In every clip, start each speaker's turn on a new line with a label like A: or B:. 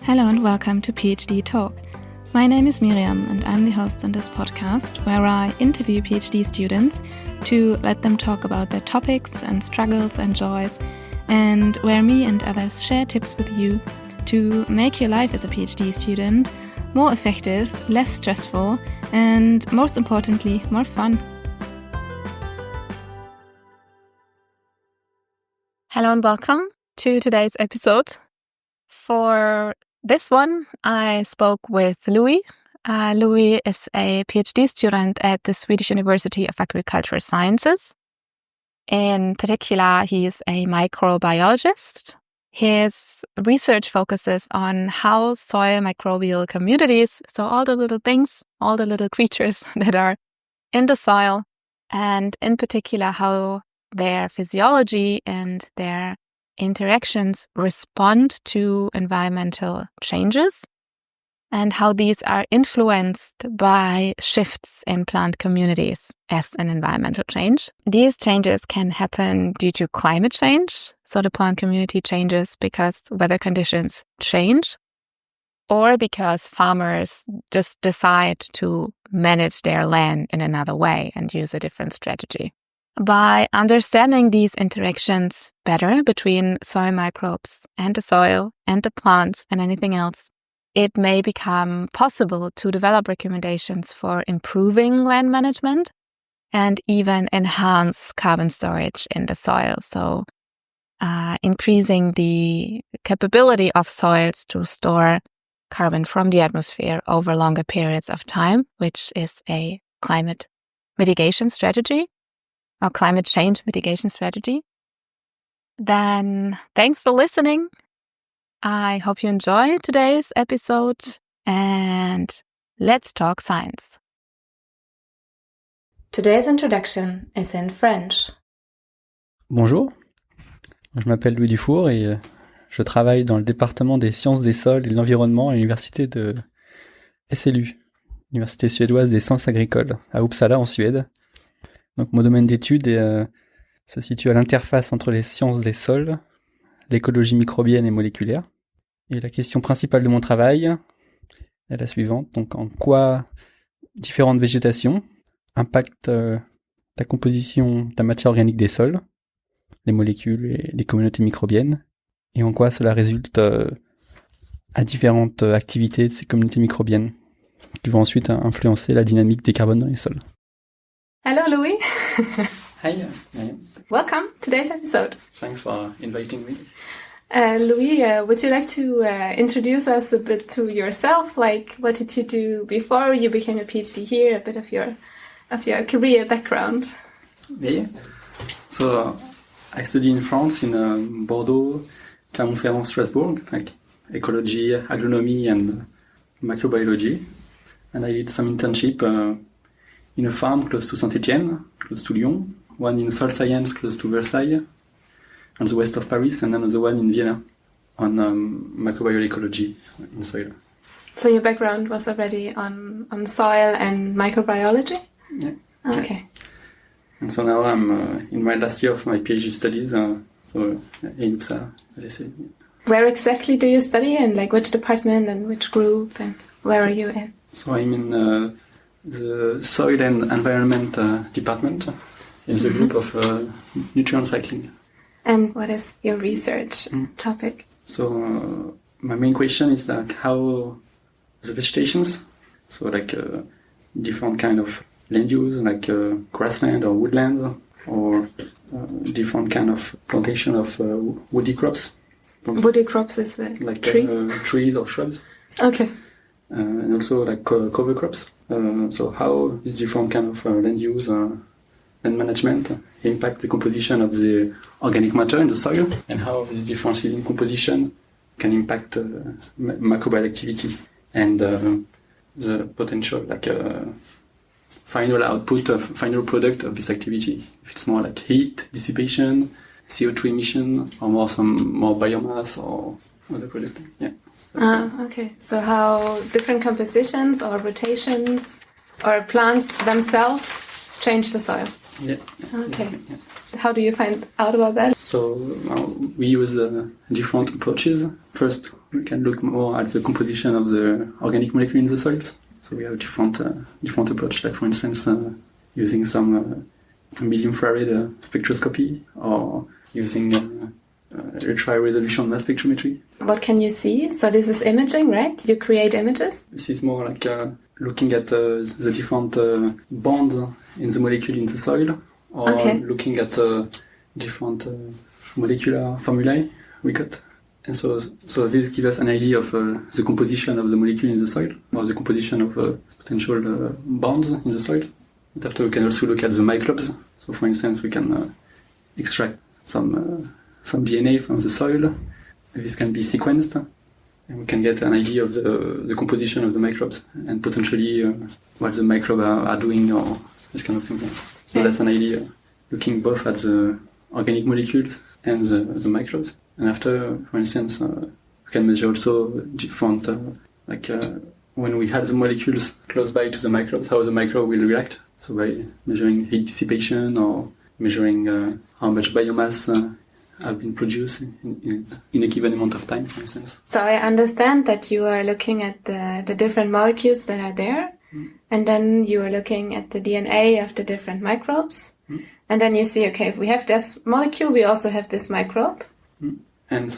A: Hello and welcome to PhDtalk. My name is Miriam and I'm the host on this podcast where I interview PhD students to let them talk about their topics and struggles and joys, and where me and others share tips with you to make your life as a PhD student more effective, less stressful, and most importantly, more fun. Hello and welcome to today's episode. For this one, I spoke with Louis. Louis is a PhD student at the Swedish University of Agricultural Sciences. In particular, he is a microbiologist. His research focuses on how soil microbial communities, so all the little things, all the little creatures that are in the soil, and in particular how their physiology and their interactions respond to environmental changes and how these are influenced by shifts in plant communities as an environmental change. These changes can happen due to climate change, so the plant community changes because weather conditions change, or because farmers just decide to manage their land in another way and use a different strategy. By understanding these interactions better between soil microbes and the soil and the plants and anything else, it may become possible to develop recommendations for improving land management and even enhance carbon storage in the soil. So increasing the capability of soils to store carbon from the atmosphere over longer periods of time, which is a climate mitigation strategy. Or climate change mitigation strategy. Then thanks for listening. I hope you enjoy today's episode and let's talk science. Today's introduction is in French.
B: Bonjour, je m'appelle Louis Dufour et je travaille dans le département des sciences des sols et de l'environnement à l'université de SLU, l'université suédoise des sciences agricoles à Uppsala en Suède. Donc mon domaine d'étude se situe à l'interface entre les sciences des sols, l'écologie microbienne et moléculaire. Et la question principale de mon travail est la suivante. Donc en quoi différentes végétations impactent la composition de la matière organique des sols, les molécules et les communautés microbiennes, et en quoi cela résulte à différentes activités de ces communautés microbiennes qui vont ensuite influencer la dynamique des carbones dans les sols.
A: Hello, Louis.
B: Hi.
A: Welcome to today's episode.
B: Thanks for inviting me.
A: Louis, would you like to introduce us a bit to yourself? Like, what did you do before you became a PhD here? A bit of your career background.
B: Yeah. So I studied in France in Bordeaux, Clermont-Ferrand, Strasbourg, like ecology, agronomy, and microbiology. And I did some internship in a farm close to Saint-Étienne, close to Lyon, one in soil science close to Versailles, on the west of Paris, and another one in Vienna on microbial ecology in soil.
A: So your background was already on soil and microbiology?
B: Yeah.
A: Okay.
B: And so now I'm in my last year of my PhD studies, so in Uppsala, as I said.
A: Where exactly do you study, and like which department and which group, and where are you in?
B: So I'm in the Soil and Environment Department in the group of nutrient cycling.
A: And what is your research topic?
B: So my main question is like how the vegetations, so like different kind of land use, like grassland or woodlands, or different kind of plantation of woody crops.
A: Woody crops is
B: like
A: trees
B: or shrubs.
A: Okay.
B: And also like cover crops. So how this different kind of land use and management impact the composition of the organic matter in the soil, and how these differences in composition can impact microbial activity and the potential like final output of final product of this activity. If it's more like heat dissipation, CO2 emission, or more biomass or other product. Yeah.
A: Okay. So how different compositions or rotations or plants themselves change the soil?
B: Yeah.
A: Okay.
B: Yeah.
A: How do you find out about that?
B: So we use different approaches. First, we can look more at the composition of the organic molecule in the soils. So we have different approach, like for instance, using some mid-infrared spectroscopy or using ultra-resolution mass spectrometry.
A: What can you see? So this is imaging, right? You create images?
B: This is more like looking at the different bonds in the molecule in the soil, or looking at different molecular formulae we got. And so this gives us an idea of the composition of the molecule in the soil, or the composition of potential bonds in the soil. But after we can also look at the microbes. So for instance, we can extract some DNA from the soil. This can be sequenced, and we can get an idea of the composition of the microbes and potentially what the microbes are doing or this kind of thing. So that's an idea, looking both at the organic molecules and the microbes. And after, for instance, we can measure also different, when we have the molecules close by to the microbes, how the microbe will react. So by measuring heat dissipation or measuring how much biomass have been produced in a given amount of time, for instance.
A: So I understand that you are looking at the different molecules that are there, and then you are looking at the DNA of the different microbes, and then you see, okay, if we have this molecule, we also have this microbe.
B: And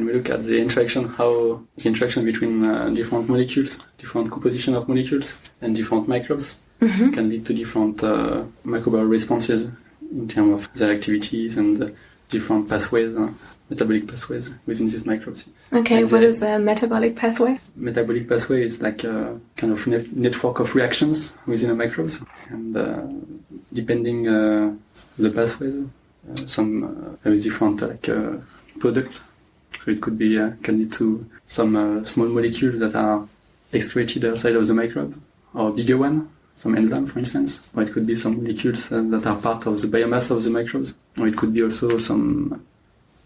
B: we look at the interaction between different molecules, different composition of molecules, and different microbes can lead to different microbial responses in terms of their activities and different pathways, metabolic pathways within these microbes.
A: Okay,
B: and
A: what is a metabolic pathway?
B: Metabolic pathway is like a kind of network of reactions within a microbes, and depending the pathways, there is different product. So it could be can lead to some small molecules that are excreted outside of the microbe, or bigger one, some enzyme, for instance. Or it could be some molecules that are part of the biomass of the microbes. Or it could be also some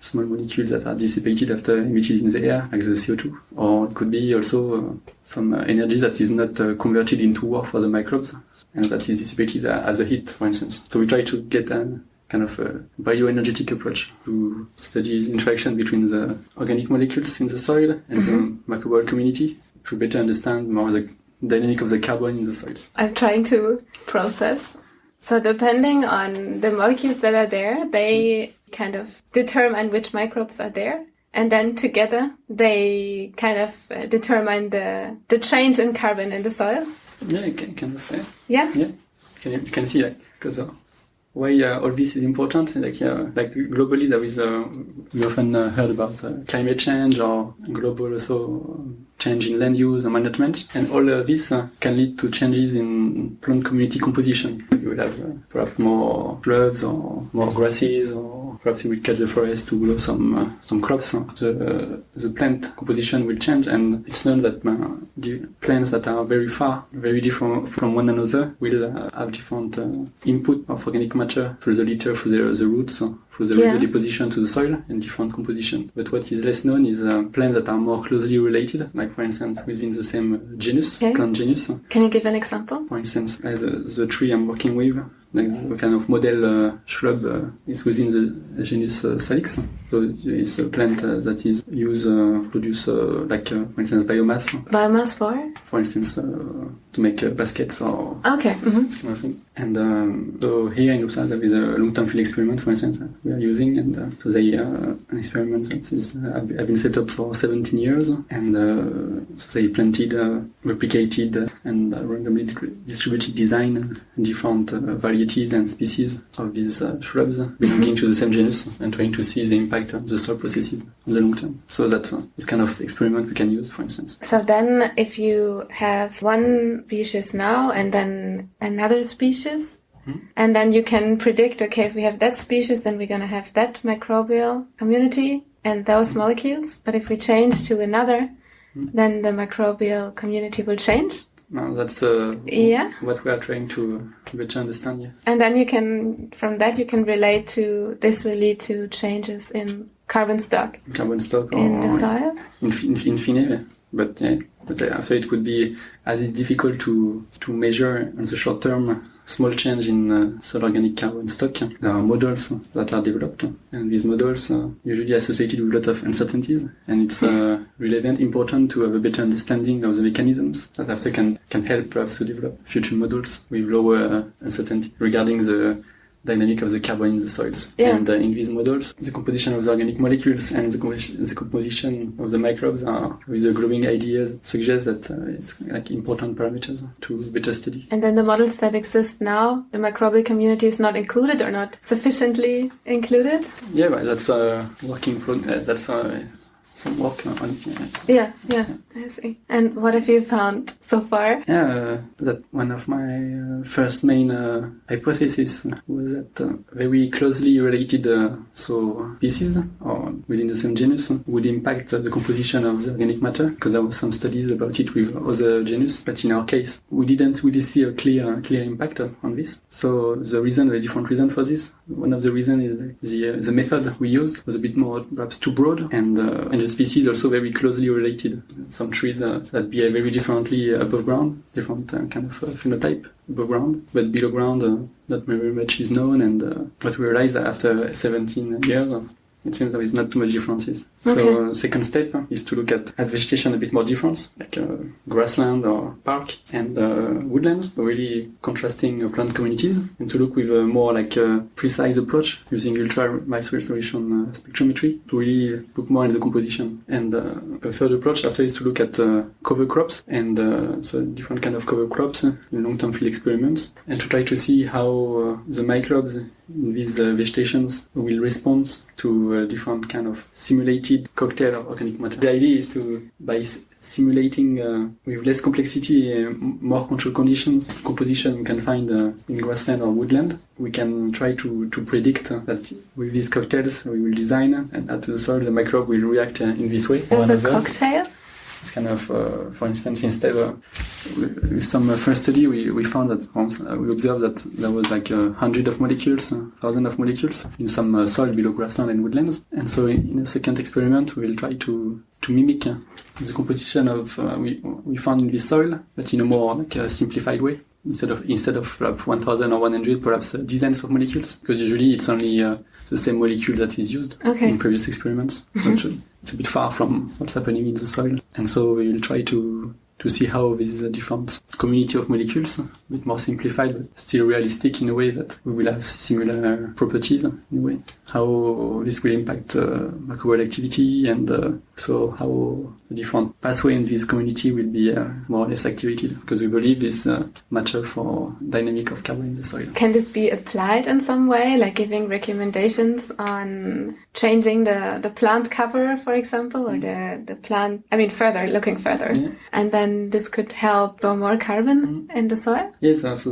B: small molecules that are dissipated after emitted in the air, like the CO2. Or it could be also some energy that is not converted into work for the microbes, and that is dissipated as a heat, for instance. So we try to get an kind of a bioenergetic approach to study the interaction between the organic molecules in the soil and the microbial community to better understand more the dynamic of the carbon in the soils.
A: I'm trying to process. So depending on the molecules that are there, they kind of determine which microbes are there. And then together, they kind of determine the change in carbon in the soil.
B: Yeah, kind of.
A: Yeah?
B: Yeah. You can see that because why all this is important. Like globally, there is we often heard about climate change or global also change in land use and management, and all this can lead to changes in plant community composition. You will have perhaps more shrubs or more grasses, or perhaps you will cut the forest to grow some crops. The plant composition will change, and it's known that the plants that are very far, very different from one another, will have different input of organic matter through the litter, through the roots, through the deposition to the soil, and different composition. But what is less known is plants that are more closely related, like for instance within the same genus, plant genus.
A: Can you give an example?
B: For instance, as the tree I'm working with, like the kind of model shrub is within the genus Salix. So it's a plant that is used to produce, for instance, biomass.
A: Biomass for?
B: For instance, to make baskets or this kind of thing. And so here in Uppsala there is a long-term field experiment, for instance, we are using, and so they an experiment that is have been set up for 17 years, and so they planted, replicated, and randomly distributed design different varieties and species of these shrubs belonging to the same genus, and trying to see the impact of the soil processes on the long term. So that's this kind of experiment we can use, for instance.
A: So then if you have one species now and then another species, and then you can predict, okay, if we have that species, then we're going to have that microbial community and those molecules. But if we change to another, then the microbial community will change.
B: No, that's what we are trying to better understand. Yeah.
A: And then from that you can relate to, this will lead to changes in carbon stock. In the soil?
B: In fine, but after it could be, as it's difficult to measure in the short term small change in soil organic carbon stock. There are models that are developed, and these models are usually associated with a lot of uncertainties, and it's relevant, important to have a better understanding of the mechanisms that after can help perhaps to develop future models with lower uncertainty regarding the dynamic of the carbon in the soils.
A: Yeah.
B: And in these models, the composition of the organic molecules and the composition of the microbes are, with the growing ideas, suggest that it's like important parameters to better study.
A: And then the models that exist now, the microbial community is not included or not sufficiently included?
B: Yeah, but that's working progress. That's some work on it.
A: Yeah, I see. And what have you found so far?
B: Yeah, that one of my first main hypotheses was that very closely related species or within the same genus would impact the composition of the organic matter, because there were some studies about it with other genus, but in our case we didn't really see a clear impact on this. So the different reason for this, one of the reasons is the method we used was a bit more perhaps too broad, and the species also very closely related. Some trees that behave very differently above ground, different kind of phenotype above ground, but below ground not very much is known, and what we realized after 17 years, it seems there is not too much differences.
A: Okay.
B: So second step is to look at vegetation a bit more different, like grassland or park, and woodlands, really contrasting plant communities, and to look with a more precise approach using ultra high resolution spectrometry to really look more at the composition. And a third approach after is to look at cover crops, and so different kind of cover crops in long-term field experiments, and to try to see how the microbes in these vegetations will respond to different kind of simulated cocktail of organic matter. The idea is to, by simulating with less complexity and more controlled conditions, composition you can find in grassland or woodland, we can try to predict that with these cocktails we will design and add to the soil, the microbe will react in this way.
A: There's a cocktail?
B: It's kind of, for instance, instead with some first study, we found that we observed that there was 100 of molecules, 1,000 of molecules in some soil below grassland and woodlands. And so in a second experiment, we will try to mimic the composition of we found in this soil, but in a more simplified way. Instead of 1,000 or 100, perhaps dozens of molecules, because usually it's only the same molecule that is used in previous experiments. So it's a bit far from what's happening in the soil. And so we will try to see how this different community of molecules, a bit more simplified, but still realistic in a way that we will have similar properties in a way. How this will impact microbial activity, and so how the different pathway in this community will be more or less activated, because we believe this matter for dynamic of carbon in the soil.
A: Can this be applied in some way, like giving recommendations on changing the plant cover, for example, or the plant, looking further, and then this could help store more carbon in the soil?
B: Yes, so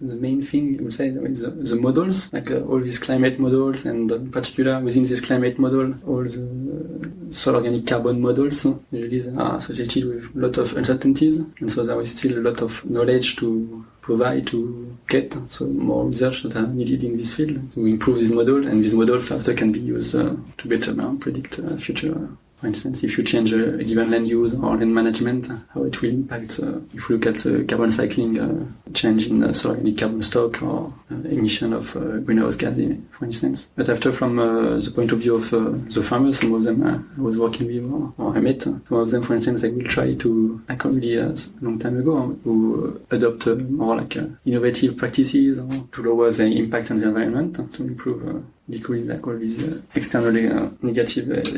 B: the main thing I would say is the models, all these climate models, and in particular within this climate model, all the soil organic carbon models, usually they are associated with a lot of uncertainties, and so there is still a lot of knowledge to provide, to get, so more research that are needed in this field to improve this model, and these models after can be used to better predict future. For instance, if you change a given land use or land management, how it will impact, if you look at carbon cycling, change in soil organic carbon stock or emission of greenhouse gas, for instance. But after, from the point of view of the farmers, some of them I was working with or I met, some of them, for instance, they will try to, already a long time ago, to adopt more innovative practices or to lower the impact on the environment, to improve decrease all these negative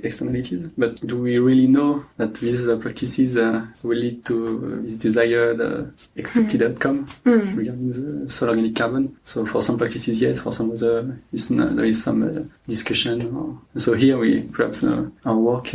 B: externalities. But do we really know that these practices will lead to this desired expected outcome regarding the soil organic carbon? So for some practices, yes. For some other, there is some discussion. So here we perhaps our work.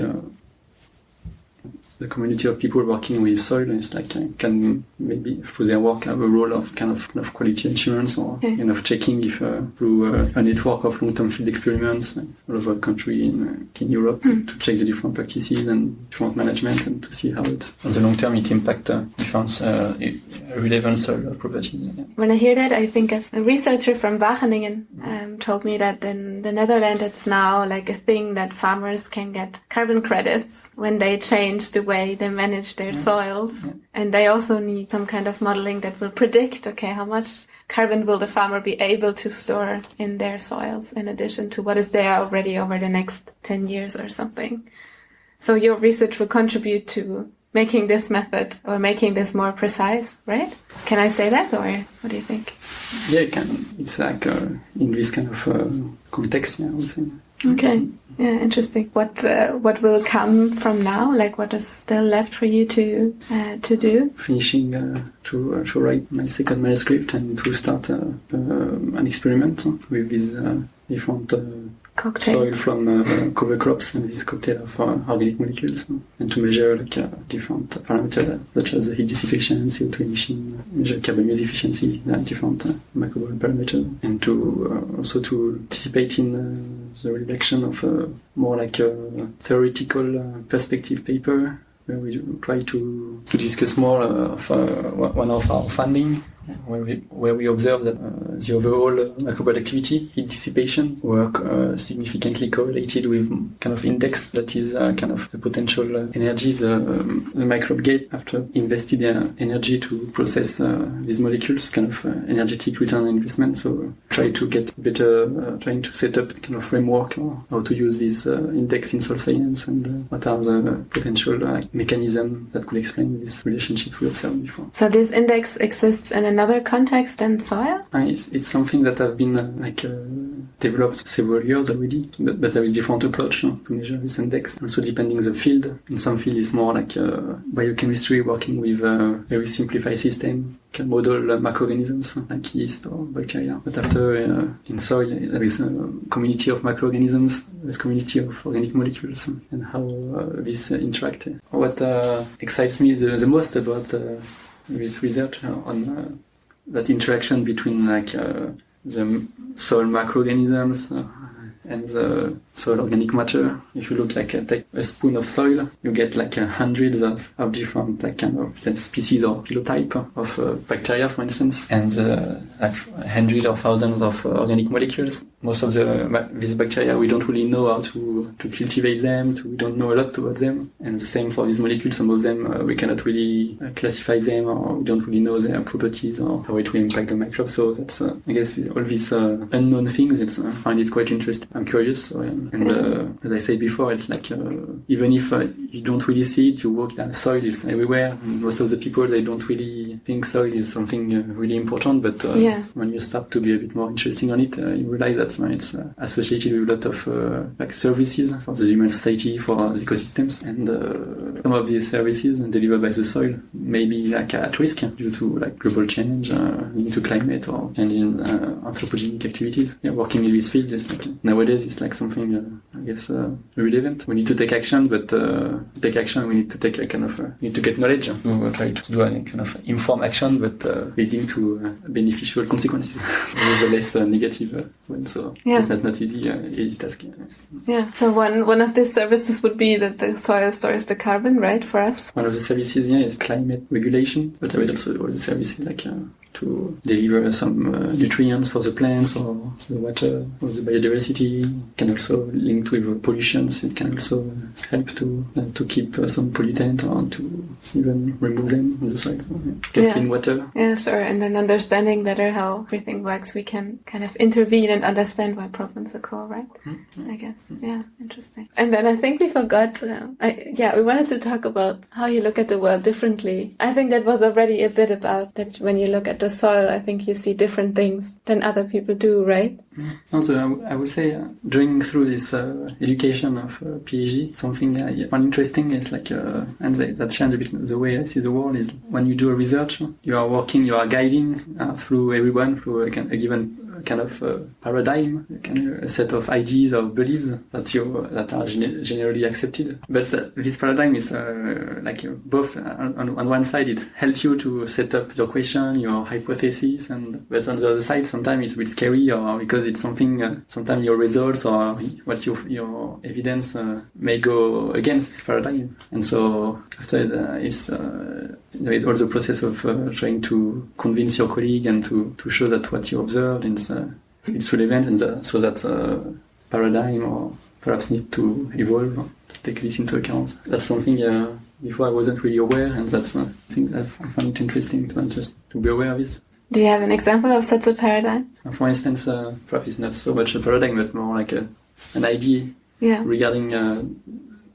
B: The community of people working with soil is can maybe through their work have a role of kind of quality assurance or checking if through a network of long-term field experiments all over the country in Europe to check the different practices and different management, and to see how it on the long term it impacts different relevant soil property.
A: When I hear that, I think of a researcher from Wageningen told me that in the Netherlands it's now a thing that farmers can get carbon credits when they change to way they manage their soils. Yeah. And they also need some kind of modeling that will predict, okay, how much carbon will the farmer be able to store in their soils in addition to what is there already over the next 10 years or something. So your research will contribute to making this method or making this more precise, right? Can I say that, or what do you think?
B: Yeah, it can. It's like in this kind of context, yeah, I would say.
A: Okay. Yeah, interesting. What will come from now? Like, what is still left for you to do?
B: Finishing to write my second manuscript and to start an experiment with these different soil from cover crops and this cocktail of organic molecules, and to measure different parameters such as heat dissipation, CO2 emission, measure carbon use efficiency, different microbial parameters, and to also to participate in the redaction of more like a theoretical perspective paper where we try to discuss more of one of our findings, where we observe that the overall microbial activity, heat dissipation, work significantly correlated with kind of index that is kind of the potential energy the microbe get after invested energy to process these molecules, kind of energetic return on investment. So try to get better, trying to set up kind of framework or how to use this index in soil science, and what are the potential mechanisms that could explain this relationship we observed before.
A: So this index exists in another context than soil?
B: It's something that have been developed several years already, but there is different approach to measure this index. Also depending the field. In some field it's more like biochemistry, working with a very simplified system, can model microorganisms like yeast or bacteria. But after in soil there is a community of microorganisms, there is community of organic molecules, and how this interact. What excites me the most about this research on that interaction between the soil microorganisms and the soil organic matter. If you look take a spoon of soil, you get hundreds of different kind of species or phenotype of bacteria, for instance, and hundreds or thousands of organic molecules. Most of these bacteria, we don't really know how to cultivate them. We don't know a lot about them. And the same for these molecules. Some of them we cannot really classify them, or we don't really know their properties or how it will impact the microbes. So that's I guess all these unknown things. I find it quite interesting. I'm curious. So, and as I said before, it's even if you don't really see it, you walk down, soil is everywhere. And most of the people, they don't really think soil is something really important. But when you start to be a bit more interesting on it, you realize that it's associated with a lot of services for the human society, for the ecosystems, and some of these services delivered by the soil may be at risk due to global change, linked to climate or changing anthropogenic activities. Working in this field is nowadays it's something I guess relevant. We need to take action, but to take action we need to take need to get knowledge. We try to do a kind of informed action, but leading to beneficial consequences, the less negative one. So it's not easy task.
A: Yeah. So one of these services would be that the soil stores the carbon, right, for us?
B: One of the services is climate regulation, but there is also all the services to deliver some nutrients for the plants or the water or the biodiversity. Can also linked with pollutions. It can also help to keep some pollutant or to even remove them in the soil. Get clean water.
A: Yeah, sure. And then understanding better how everything works, we can kind of intervene and understand why problems occur, right? I guess. Yeah, interesting. And then I think we forgot. We wanted to talk about how you look at the world differently. I think that was already a bit about that. When you look at the soil, I think you see different things than other people do, right?
B: Also, I would say going through this education of PhD, something I find interesting is and that changed a bit the way I see the world, is when you do a research, you are guiding through everyone through a given kind of paradigm, a set of ideas or beliefs that are generally accepted. But this paradigm is both on one side it helps you to set up your question, your hypothesis, but on the other side sometimes it's a bit scary, or because it's something sometimes your results or what your evidence may go against this paradigm. And so after there is all the process of trying to convince your colleague and to show that what you observed it's relevant, and so that paradigm or perhaps need to evolve to take this into account. That's something before I wasn't really aware, and that's I think that I find it interesting to be aware of it.
A: Do you have an example of such a paradigm?
B: For instance, perhaps it's not so much a paradigm, but more like an idea regarding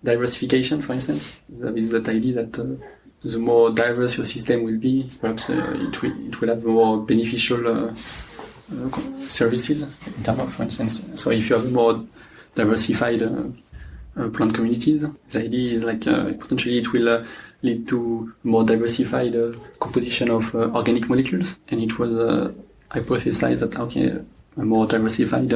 B: diversification, for instance. There is that idea that the more diverse your system will be, perhaps it will have more beneficial services in terms of, for instance, so if you have more diversified plant communities, the idea is like potentially it will lead to more diversified composition of organic molecules, and it was hypothesized that a more diversified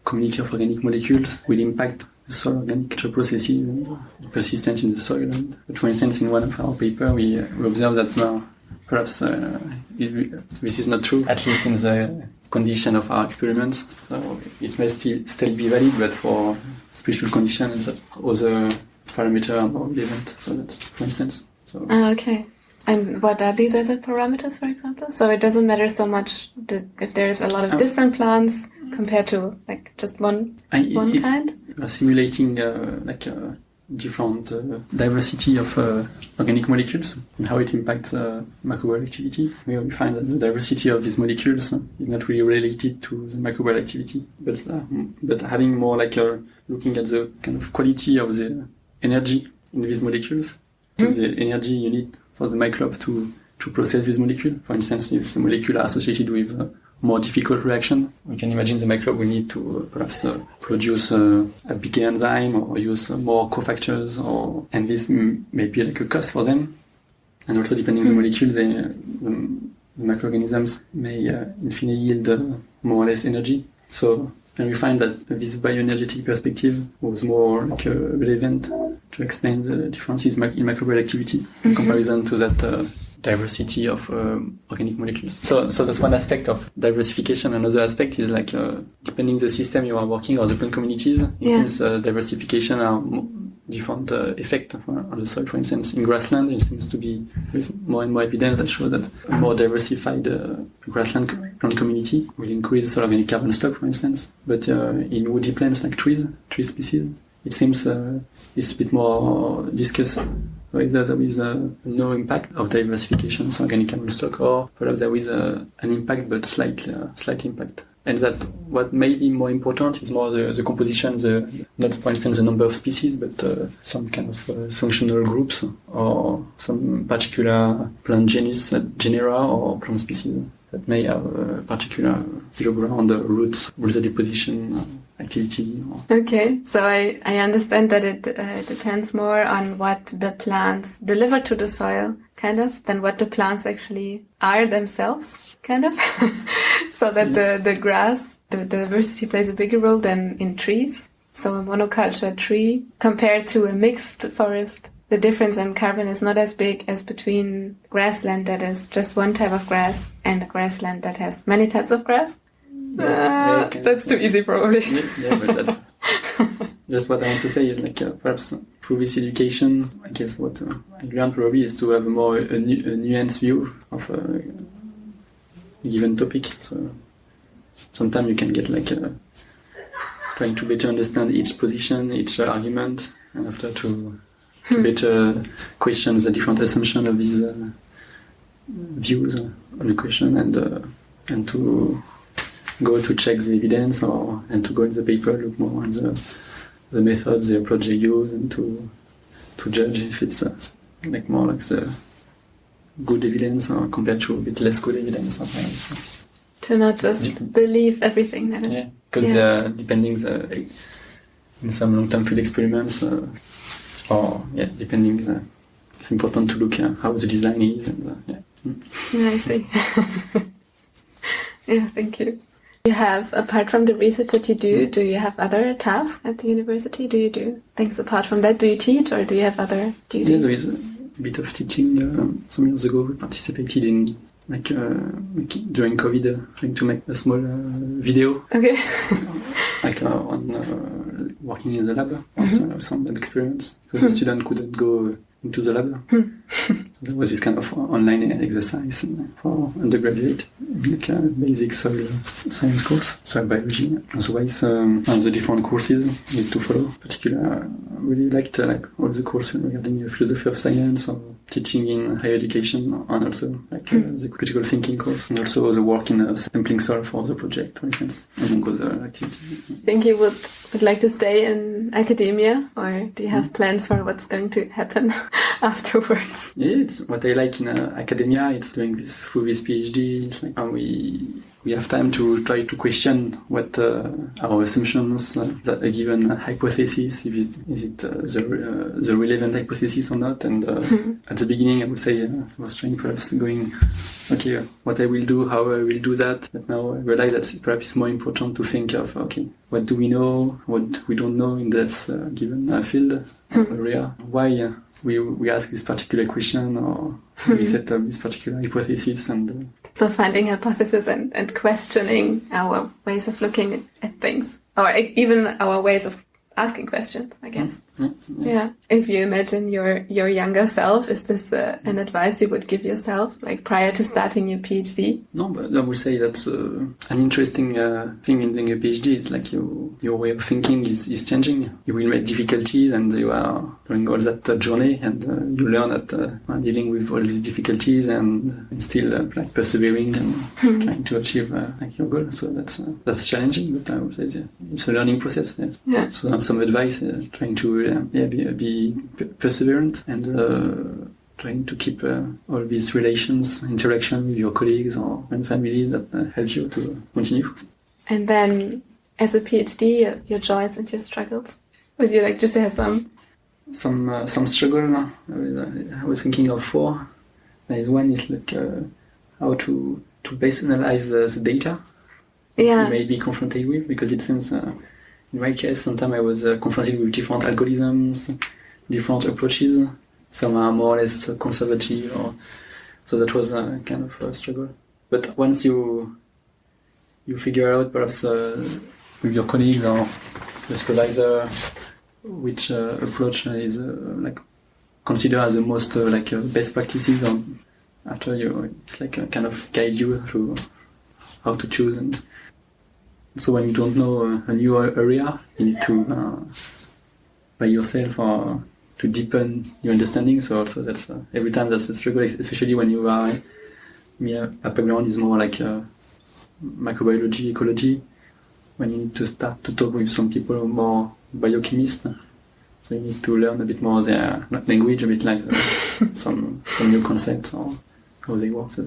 B: community of organic molecules will impact the soil organic processes and the persistence in the soil. But for instance, in one of our papers, we observed that perhaps this is not true, at least in the condition of our experiments. So it may still be valid, but for special conditions, other parameters are more relevant. So that's, for instance. So.
A: Okay. And what are these other parameters, for example? So it doesn't matter so much if there is a lot of different plants compared to like just one kind?
B: Simulating different diversity of organic molecules and how it impacts microbial activity. We find that the diversity of these molecules is not really related to the microbial activity, but having more like looking at the kind of quality of the energy in these molecules, the energy you need for the microbe to process this molecule. For instance, if the molecule are associated with more difficult reaction, we can imagine the microbe will need to perhaps produce a bigger enzyme or use more cofactors, and this may be like a cost for them. And also depending on the molecule, the microorganisms may infinitely yield more or less energy. So, and we find that this bioenergetic perspective was more like relevant to explain the differences in microbial activity in comparison to that diversity of organic molecules. So that's one aspect of diversification. Another aspect is like depending the system you are working or the plant communities, it seems diversification are different effect on the soil. For instance, in grassland, it seems to be with more and more evidence that show that a more diversified grassland plant community will increase soil organic carbon stock, for instance. But in woody plants like tree species, it seems it's a bit more discussed whether there is no impact of diversification, so organic carbon stock, or perhaps there is an impact but slight impact. And that what may be more important is more the composition, not for instance the number of species, but some kind of functional groups or some particular plant genera or plant species that may have a particular below-ground roots, root deposition activity.
A: Okay, so I understand that it depends more on what the plants deliver to the soil, kind of, than what the plants actually are themselves, kind of. So that the grass, the diversity plays a bigger role than in trees. So a monoculture tree compared to a mixed forest, the difference in carbon is not as big as between grassland that is just one type of grass and a grassland that has many types of grass. That's too easy, probably.
B: Yeah, but that's just what I want to say is like perhaps through this education, I guess what I learned probably is to have a nuanced view of a given topic. So sometimes you can get like trying to better understand each position, each argument, and after to better question the different assumptions of these views on the question, and to go to check the evidence and to go in the paper, look more on the methods, the approach they use, and to judge if it's like more like the good evidence or compared to a bit less good evidence. Or something.
A: To not just believe everything that is.
B: Yeah, because depending in some long-term field experiments, depending it's important to look at how the design is. And,
A: Yeah, I see. Yeah, thank you. You have, apart from the research that you do you have other tasks at the university? Do you do things apart from that? Do you teach, or do you have other duties?
B: Yeah, there is a bit of teaching. Some years ago, we participated in during COVID, trying to make a small video.
A: Okay.
B: On working in the lab, some experiments, because the student couldn't go into the lab. So there was this kind of online exercise for undergraduate, like a basic soil science course, soil biology. Otherwise, the different courses need to follow. Particularly, I really liked like all the courses regarding philosophy of science or teaching in higher education, and also like the critical thinking course, and also the work in sampling soil for the project, for instance, among other activities.
A: Think you would like to stay in academia, or do you have plans for what's going to happen afterwards?
B: Yeah, it's what I like in academia. It's doing this through this PhD. It's like we have time to try to question what our assumptions, that a given hypothesis, if is it the relevant hypothesis or not. And at the beginning, I would say I was trying perhaps going, okay, what I will do, how I will do that. But now I realize that perhaps it's more important to think of, okay, what do we know, what we don't know in this given field area, why we ask this particular question, or we set up this particular hypothesis, and
A: so finding hypothesis and questioning our ways of looking at things, or even our ways of asking questions, I guess. Yeah. If you imagine your younger self, is this an advice you would give yourself, like prior to starting your PhD?
B: No, but I would say that's an interesting thing in doing a PhD. It's like your way of thinking is changing. You will make difficulties, and you are doing all that journey, and you learn that dealing with all these difficulties and still like persevering and trying to achieve like your goal. So that's challenging, but I would say it's a learning process. Yes.
A: Yeah.
B: So some advice, trying to be perseverant and trying to keep all these relations, interaction with your colleagues or family that help you to continue.
A: And then, as a PhD, your joys and your struggles. Would you like to share some?
B: Some struggle. I was thinking of 4. There is one is like how to best analyze the data.
A: Yeah.
B: You may be confronted with, because it seems. In my case, sometimes I was confronted with different algorithms, different approaches. Some are more or less conservative, so that was a kind of a struggle. But once you figure out, perhaps with your colleagues or the supervisor, which approach is like considered as the most best practices, or after it's like kind of guide you through how to choose. And so when you don't know a new area, you need to by yourself or to deepen your understanding. So also that's every time that's a struggle, especially when you are. My background is more like microbiology, ecology. When you need to start to talk with some people who are more biochemists, so you need to learn a bit more their language, a bit like some new concepts or how they work. So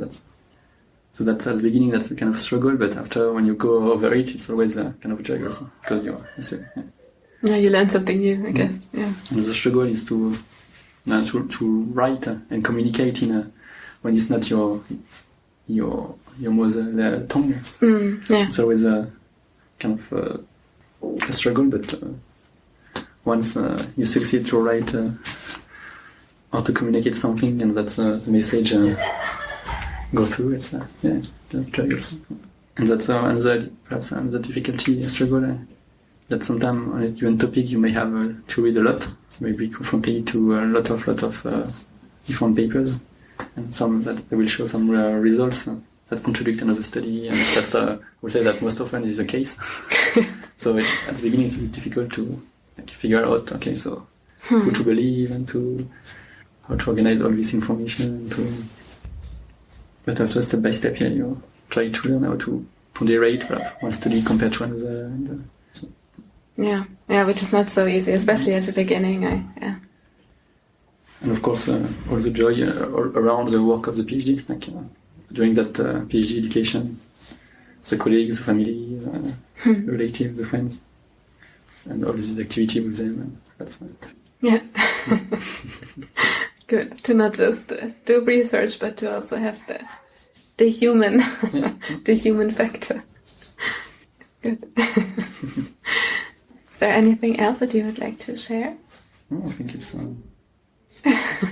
B: that's at the beginning, that's a kind of struggle, but after, when you go over it, it's always a kind of joy also, because you
A: you learn something new, I guess. Yeah.
B: And the struggle is to write and communicate when it's not your mother tongue.
A: Yeah.
B: It's always a kind of a struggle, but once you succeed to write or to communicate something, and that's the message. Go through it, joy also. And that's another difficulty, struggle, that sometimes on a given topic you may have to read a lot, you may be confronted to a lot of different papers, and some that they will show some results that contradict another study, and that's I would say that most often is the case. So at the beginning it's a bit difficult to figure out, okay, so who to believe and how to organize all this information. But after step by step, you try to learn how to ponderate one study compared to another.
A: Yeah, which is not so easy, especially at the beginning.
B: And of course, all the joy around the work of the PhD, like during that PhD education, the colleagues, the family, the relatives, the friends, and all this activity with them.
A: Yeah. Good to not just do research, but to also have the human, the human factor. Good. Is there anything else that you would like to share?
B: No, I think it's.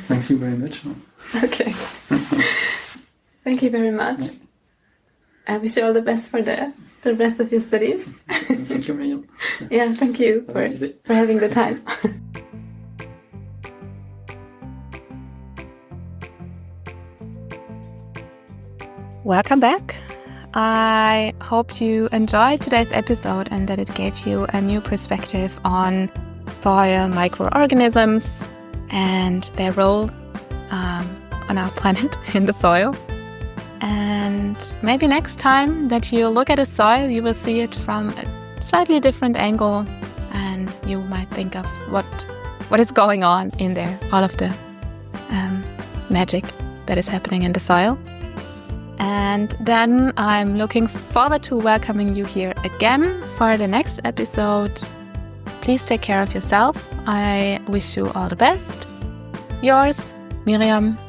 B: Thank you very much.
A: Okay. Thank you very much. I wish you all the best for the rest of your studies.
B: Thank you, Miriam.
A: Yeah, thank you for having the time. Welcome back. I hope you enjoyed today's episode and that it gave you a new perspective on soil microorganisms and their role on our planet in the soil. And maybe next time that you look at a soil, you will see it from a slightly different angle, and you might think of what is going on in there, all of the magic that is happening in the soil. And then I'm looking forward to welcoming you here again for the next episode. Please take care of yourself. I wish you all the best. Yours, Miriam.